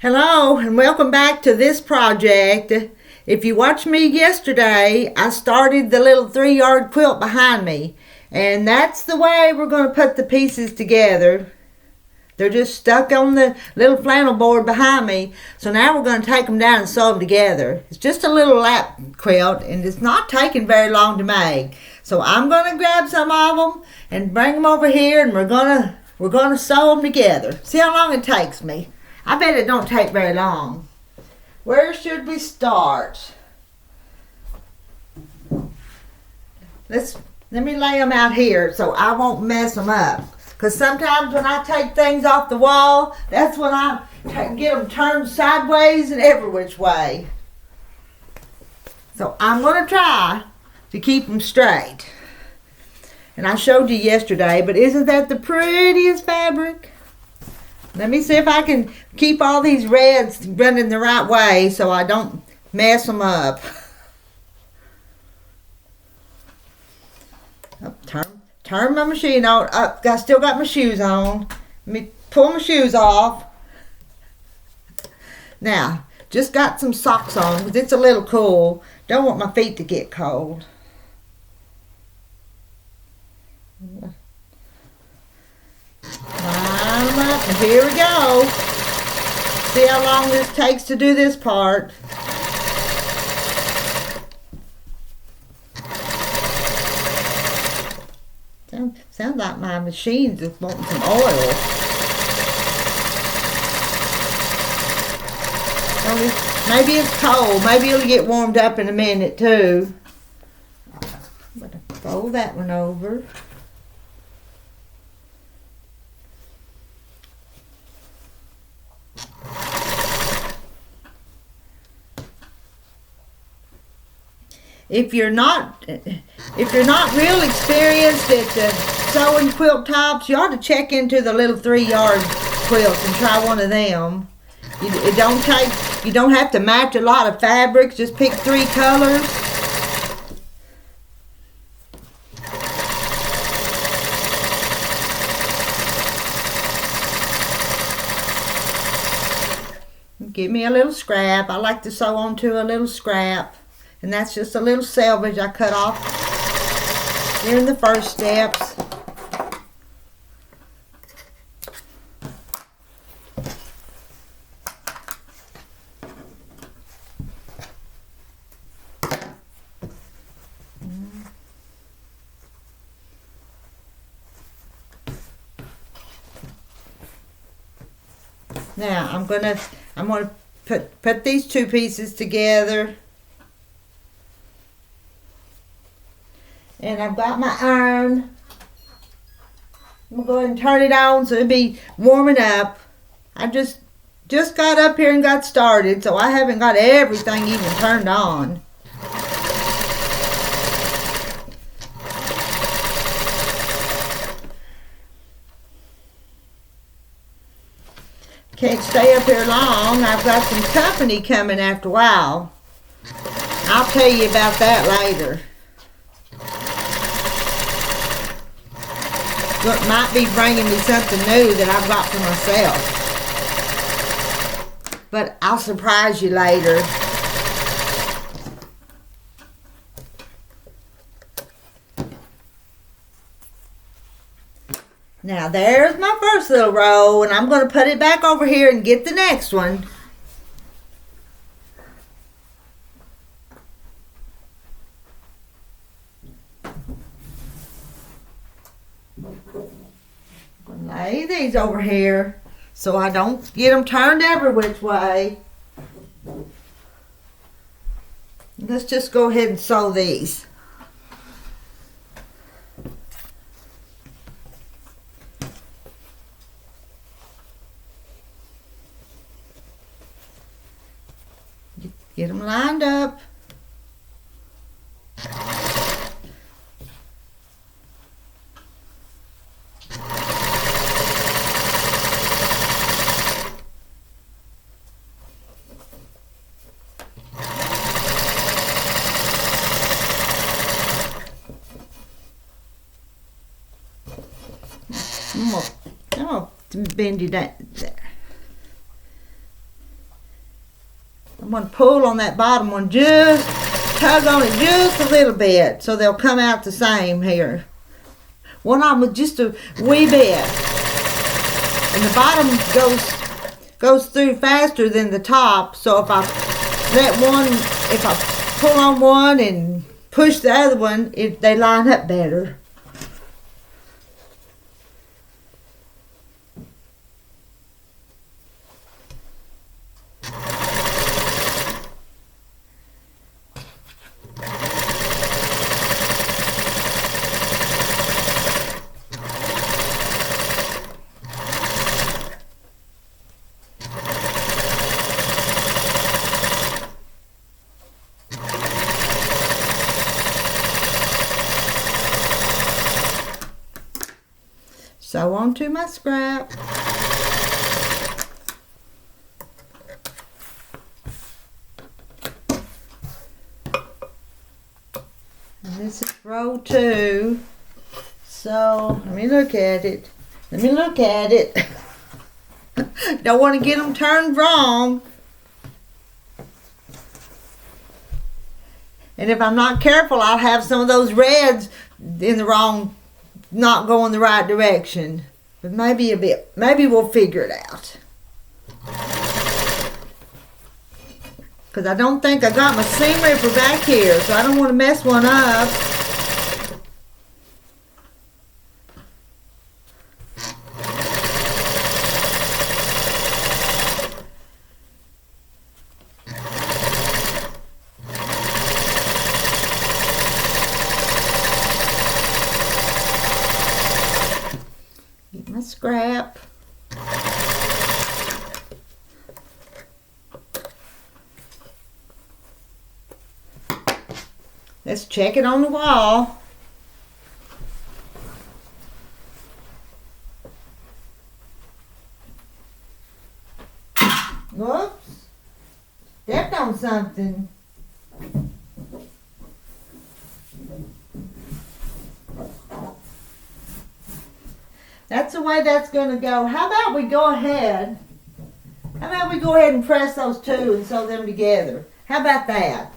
Hello and welcome back to this project. If you watched me yesterday, I started the little 3-yard quilt behind me, and that's the way we're going to put the pieces together. They're just stuck on the little flannel board behind me, so now we're going to take them down and sew them together. It's just a little lap quilt and it's not taking very long to make. So I'm going to grab some of them and bring them over here, and we're going to sew them together. See how long it takes me. I bet it don't take very long. Where should we start? Let me lay them out here so I won't mess them up. Because sometimes when I take things off the wall, that's when I get them turned sideways and every which way. So I'm going to try to keep them straight. And I showed you yesterday, but isn't that the prettiest fabric? Let me see if I can keep all these reds running the right way so I don't mess them up. Oh, turn my machine on. I still got my shoes on. Let me pull my shoes off. Now, just got some socks on because it's a little cool. Don't want my feet to get cold. And here we go. See how long this takes to do this part. Sounds like my machine's just wanting some oil. Maybe it's cold. Maybe it'll get warmed up in a minute too. I'm going to fold that one over. If you're not real experienced at sewing quilt tops, you ought to check into the little 3-yard quilts and try one of them. You don't have to match a lot of fabrics. Just pick 3 colors. Give me a little scrap. I like to sew onto a little scrap. And that's just a little selvage I cut off during the first steps. Now I'm gonna put these 2 pieces together. And I've got my iron. I'm going to go ahead and turn it on so it'll be warming up. I just got up here and got started, so I haven't got everything even turned on. Can't stay up here long. I've got some company coming after a while. I'll tell you about that later. Look, might be bringing me something new that I've got for myself. But I'll surprise you later. Now there's my first little row, and I'm going to put it back over here and get the next one. Lay these over here so I don't get them turned every which way. Let's just go ahead and sew these. Get them lined up. I'm gonna bend you down there. I'm going to pull on that bottom one, just tug on it just a little bit so they'll come out the same here. One of them with just a wee bit. And the bottom goes through faster than the top, so if I pull on one and push the other one, they line up better. So onto my scrap. And this is row 2. So let me look at it. Don't want to get them turned wrong. And if I'm not careful, I'll have some of those reds in the wrong, not going the right direction. But maybe a bit. Maybe we'll figure it out. Because I don't think I got my seam ripper back here, so I don't want to mess one up. Get my scrap. Let's check it on the wall. Whoops. Stepped on something. That's the way that's going to go. How about we go ahead? How about we go ahead and press those two and sew them together? How about that?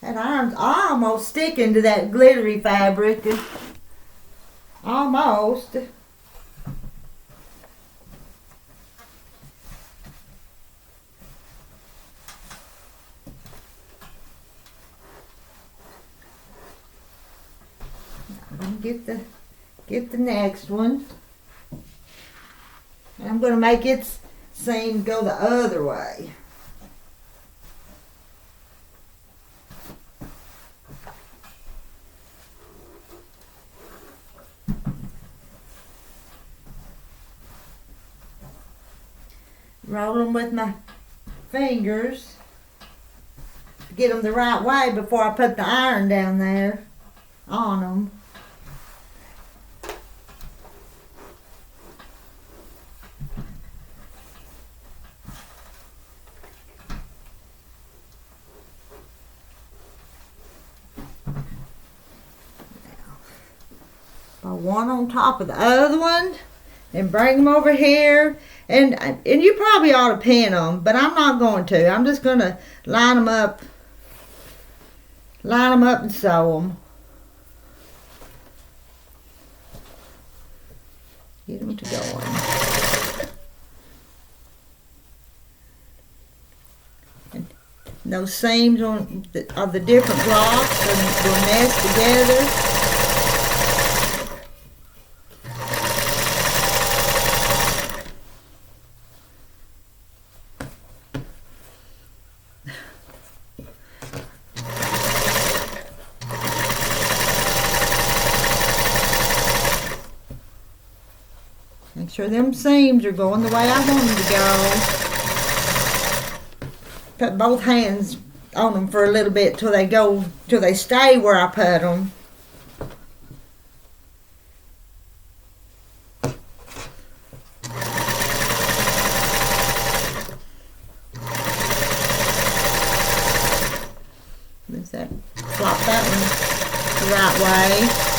That iron's almost sticking to that glittery fabric. Almost. I'm going to get the next one. And I'm going to make its seam go the other way. Roll them with my fingers to get them the right way before I put the iron down there on them. Put one on top of the other one and bring them over here. And you probably ought to pin them, but I'm not going to. I'm just going to line them up and sew them. Get them to going. And those seams of the different blocks will nest together. Make sure them seams are going the way I want them to go. Put both hands on them for a little bit till they stay where I put them. that, flop that one the right way.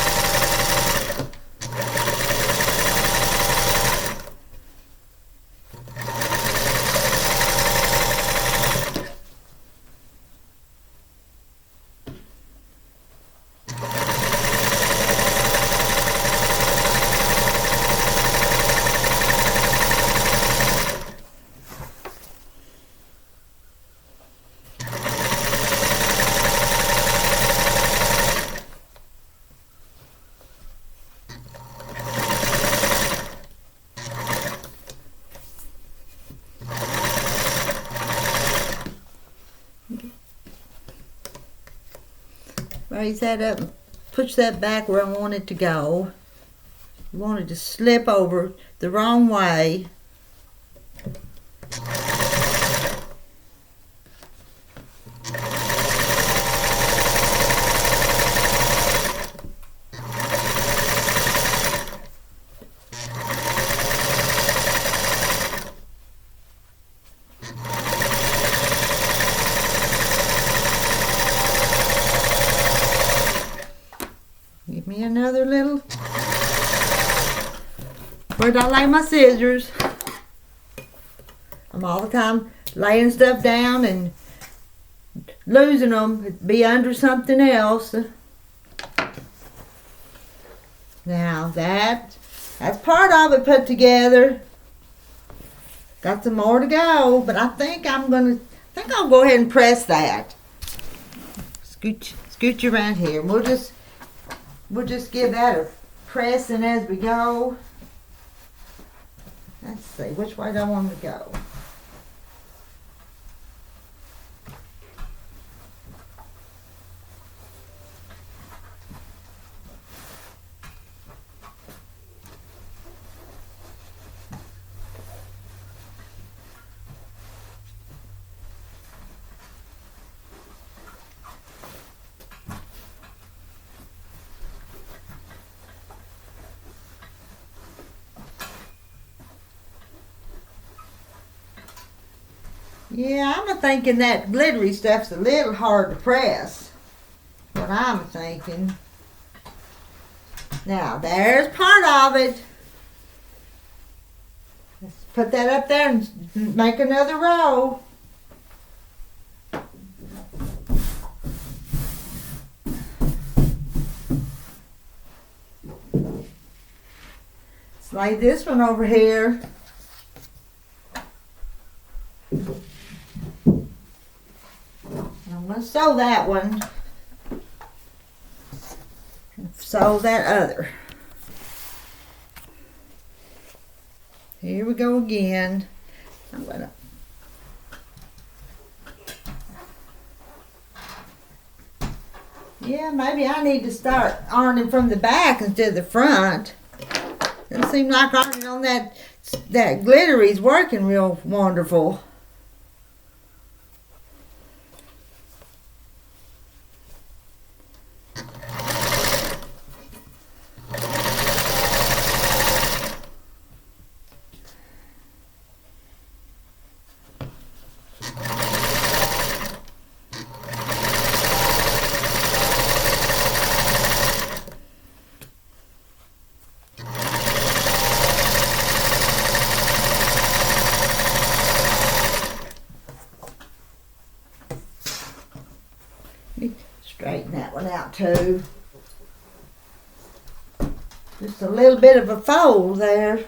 Raise that up and push that back where I want it to go. You want it to slip over the wrong way. Give me another little. Where'd I lay my scissors? I'm all the time laying stuff down and losing them. It'd be under something else. Now that's part of it put together. Got some more to go, but I think I'll go ahead and press that. Scoot you around here. We'll just give that a pressing as we go. Let's see, which way do I want to go? Yeah, I'm thinking that glittery stuff's a little hard to press. What I'm thinking. Now, there's part of it. Let's put that up there and make another row. Let's lay this one over here. I'm going to sew that one. Sew that other. Here we go again. I'm going to maybe I need to start ironing from the back instead of the front. Doesn't seem like ironing on that glittery is working real wonderful. Straighten that one out too. Just a little bit of a fold there.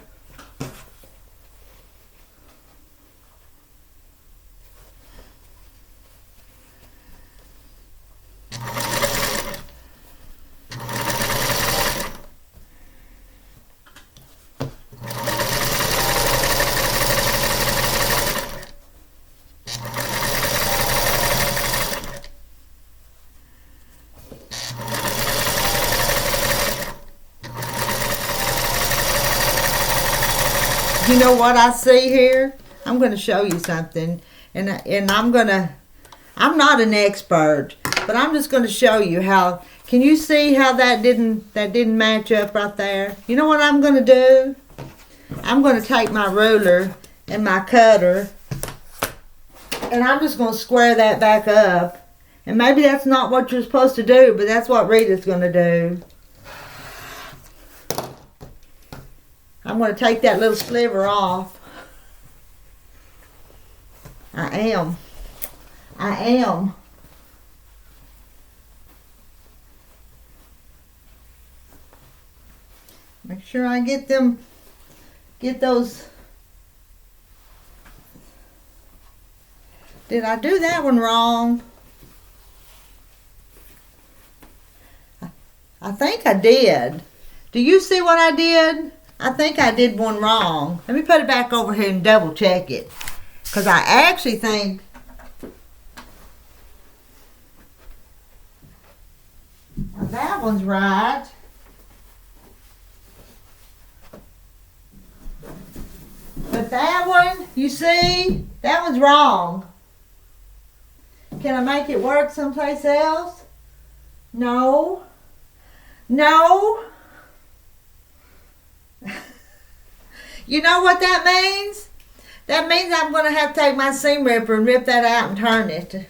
You know what I see here? I'm going to show you something, and I'm not an expert, but I'm just going to show you how. Can you see how that didn't match up right there? You know what I'm going to do? I'm going to take my ruler and my cutter, and I'm just going to square that back up, And maybe that's not what you're supposed to do, but that's what Rita's going to do. I'm going to take that little sliver off. I am. Make sure I get those. Did I do that one wrong? I think I did. Do you see what I did? I think I did one wrong. Let me put it back over here and double check it. Because I actually think that one's right. But that one, you see, that one's wrong. Can I make it work someplace else? No. No. You know what that means? That means I'm going to have to take my seam ripper and rip that out and turn it.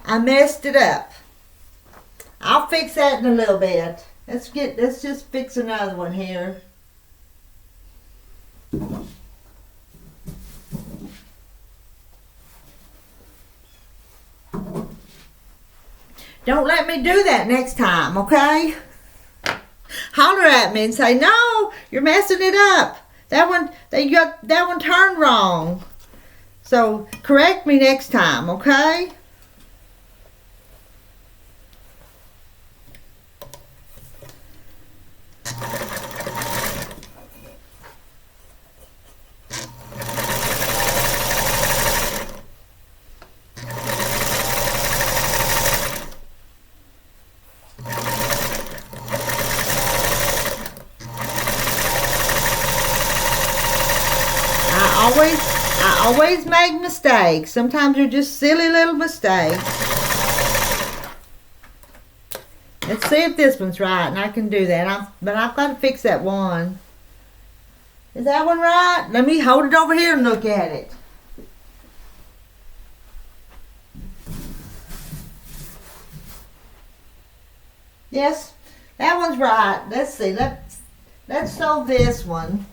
I messed it up. I'll fix that in a little bit. Let's just fix another one here. Don't let me do that next time, okay? Holler at me and say, no, you're messing it up. That one turned wrong. So correct me next time, okay? I always make mistakes. Sometimes they're just silly little mistakes. Let's see if this one's right, and I can do that. But I've got to fix that one. Is that one right? Let me hold it over here and look at it. Yes, that one's right. Let's see. Let's sew this one.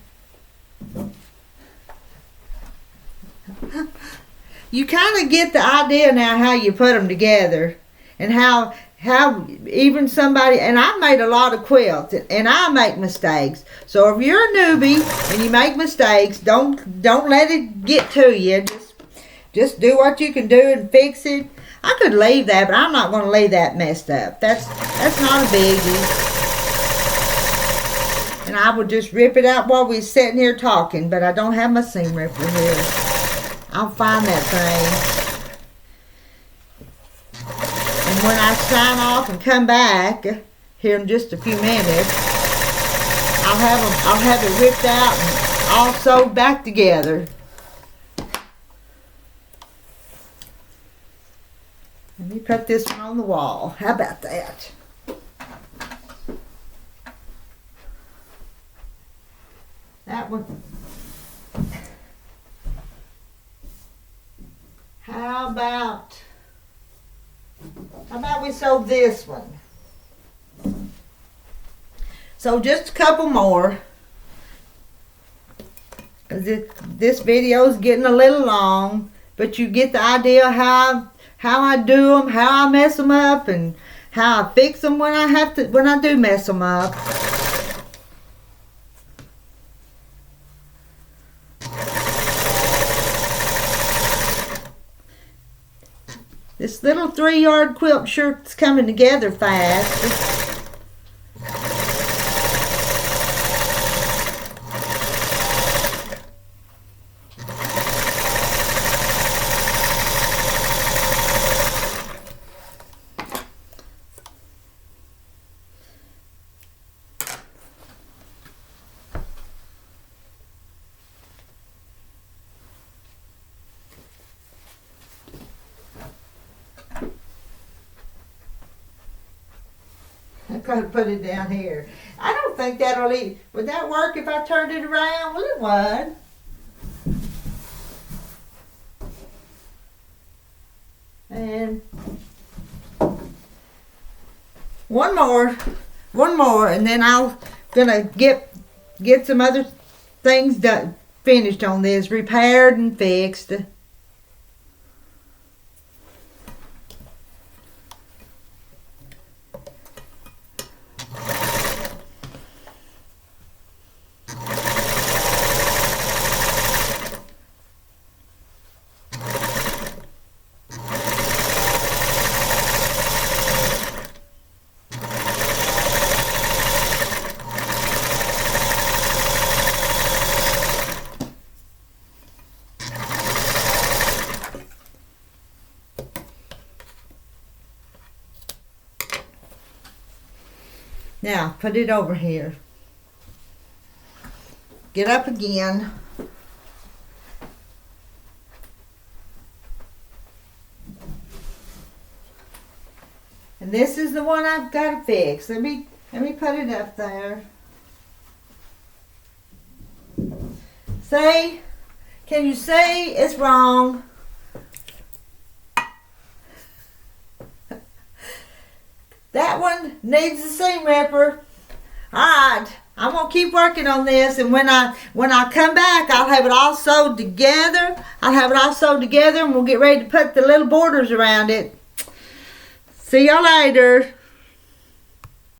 You kind of get the idea now how you put them together, and how even somebody, and I made a lot of quilts, and I make mistakes. So if you're a newbie and you make mistakes, don't let it get to you. Just do what you can do and fix it. I could leave that, but I'm not going to leave that messed up. That's not a biggie. And I would just rip it out while we're sitting here talking, but I don't have my seam ripper here. I'll find that thing. And when I sign off and come back here in just a few minutes, I'll have it ripped out and all sewed back together. Let me put this one on the wall. How about that? That one. How about we sew this one? So just a couple more. This video is getting a little long, but you get the idea how I do them, how I mess them up, and how I fix them when I do mess them up. This little 3-yard quilt shirt's coming together fast. I'm going to put it down here. I don't think that'll eat. Would that work if I turned it around? Well, it would. one more, and then I'll gonna get some other things done, finished on this, repaired and fixed. Now, put it over here. Get up again. And this is the one I've got to fix. Let me put it up there. See? Can you see it's wrong? That one needs a seam ripper. Alright, I'm gonna keep working on this, and when I come back, I'll have it all sewed together. And we'll get ready to put the little borders around it. See y'all later.